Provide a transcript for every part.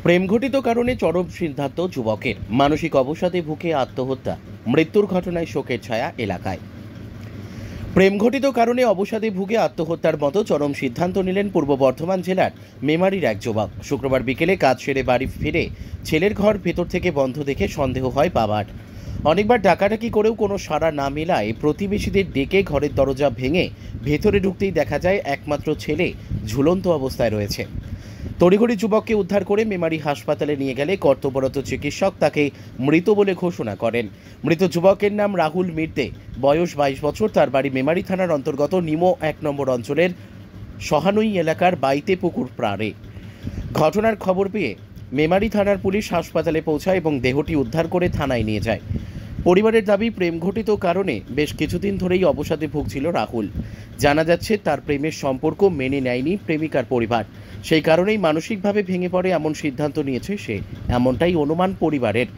প্রেমঘটিত কারণে চরম সিদ্ধান্ত যুবকের, মানসিক অবসাদে ভুগে আত্মহত্যা, মৃত্যুর ঘটনায় শোকের ছায়া এলাকায়। প্রেমঘটিত কারণে অবসাদে ভুগে আত্মহত্যার মতো চরম সিদ্ধান্ত নিলেন পূর্ব বর্ধমান জেলার মেমারির এক যুবক। শুক্রবার বিকেলে কাজ সেরে বাড়ি ফিরে ছেলের ঘর ভেতর থেকে বন্ধ দেখে সন্দেহ হয় বাবার। অনেকবার ডাকাডাকি করেও কোনো সাড়া না মেলায় প্রতিবেশীদের ডেকে ঘরের দরজা ভেঙে ভেতরে ঢুকতেই দেখা যায় একমাত্র ছেলে ঝুলন্ত অবস্থায় রয়েছে। তড়িঘড়ি যুবককে উদ্ধার করে মেমারি হাসপাতালে নিয়ে গেলে কর্তব্যরত চিকিৎসক তাকে মৃত বলে ঘোষণা করেন। মৃত যুবকের নাম রাহুল মির্দে, বয়স 22 বছর। তার বাড়ি মেমারি থানার অন্তর্গত নিমো 1 নম্বর অঞ্চলের সহানুই এলাকার বাইতে পুকুর পাড়ে। ঘটনার খবর পেয়ে মেমারি থানার পুলিশ হাসপাতালে পৌঁছায় এবং দেহটি উদ্ধার করে থানায় নিয়ে যায়। পরিবারের দাবি, প্রেমঘটিত কারণে বেশ কিছুদিন ধরেই অবসাদে ভুগছিল রাহুল। জানা যাচ্ছে তার প্রেমের সম্পর্ক মেনে নেয়নি প্রেমিকার পরিবার, সেই কারণেই মানসিকভাবে ভেঙে পড়ে এমন সিদ্ধান্ত নিয়েছে সে, এমনটাই অনুমান পরিবারের।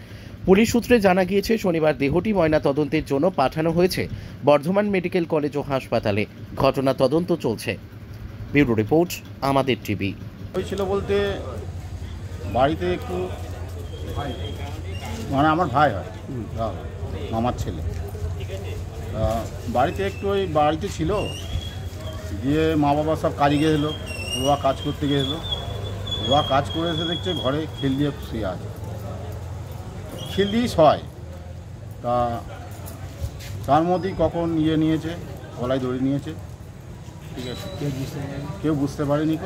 পুলিশ সূত্রে জানা গিয়েছে শনিবার দেহটি ময়নাতদন্তের জন্য পাঠানো হয়েছে বর্ধমান মেডিকেল কলেজ ও হাসপাতালে। ঘটনা তদন্ত চলছে। ব্যুরো রিপোর্ট, আমাদের টিভি। হয়েছিল বলতে বাড়িতে একটু মানে আমার ভাই হয়, মামার ছেলে, বাড়িতে একটু ওই বাড়িতে ছিল, দিয়ে মা বাবা সব কাজে গিয়েছিলো, রোয়া কাজ করতে গিয়েছিলো। রোয়া কাজ করে এসে দেখছে ঘরে খিল দিয়ে শুয়ে আছে, খিল দিয়েই শয়। তার মধ্যেই কখন নিয়েছে, গলায় দড়ি নিয়েছে, ঠিক আছে, কেউ বুঝতে পারেনি।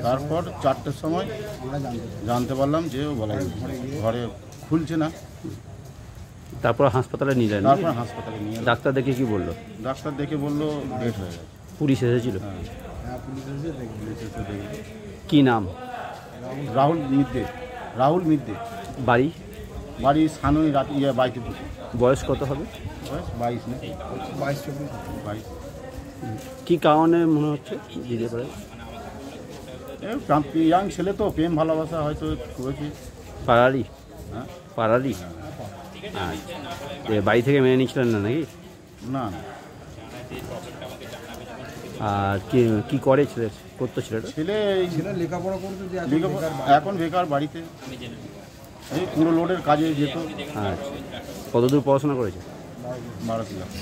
তারপর 4টের সময় জানতে পারলাম যে ও গলায় ঘরে খুলছে না। তারপর হাসপাতালে নিয়ে যায়। তারপর হাসপাতালে নিয়ে ডাক্তার দেখে কি বললো? ডাক্তার দেখে বললো ডেট হয়ে গেছে। পুলিশ এসেছিল? পুলিশ এসে দেখে। কি নাম? রাহুল মিদ্দে। বাড়ি সানুই বাইতে পুকুর। বয়স কত হবে? বয়স 22 না 22। কি কারণে মনে হচ্ছে দিতে পারে? ইয়াং ছেলে তো, প্রেম ভালোবাসা হয়তো করেছি। পাড়ারই? হ্যাঁ, পাড়ারই। আচ্ছা, বাড়ি থেকে মেনে নিচ্ছিলেন না নাকি? না। আর কি করে করতো ছেলেটা? ছেলে লেখাপড়া করতো, এখন বেকার বাড়িতে, এই পুরো লোডের কাজে যেত। আচ্ছা, কতদূর পড়াশোনা করেছে? 12 ক্লাস।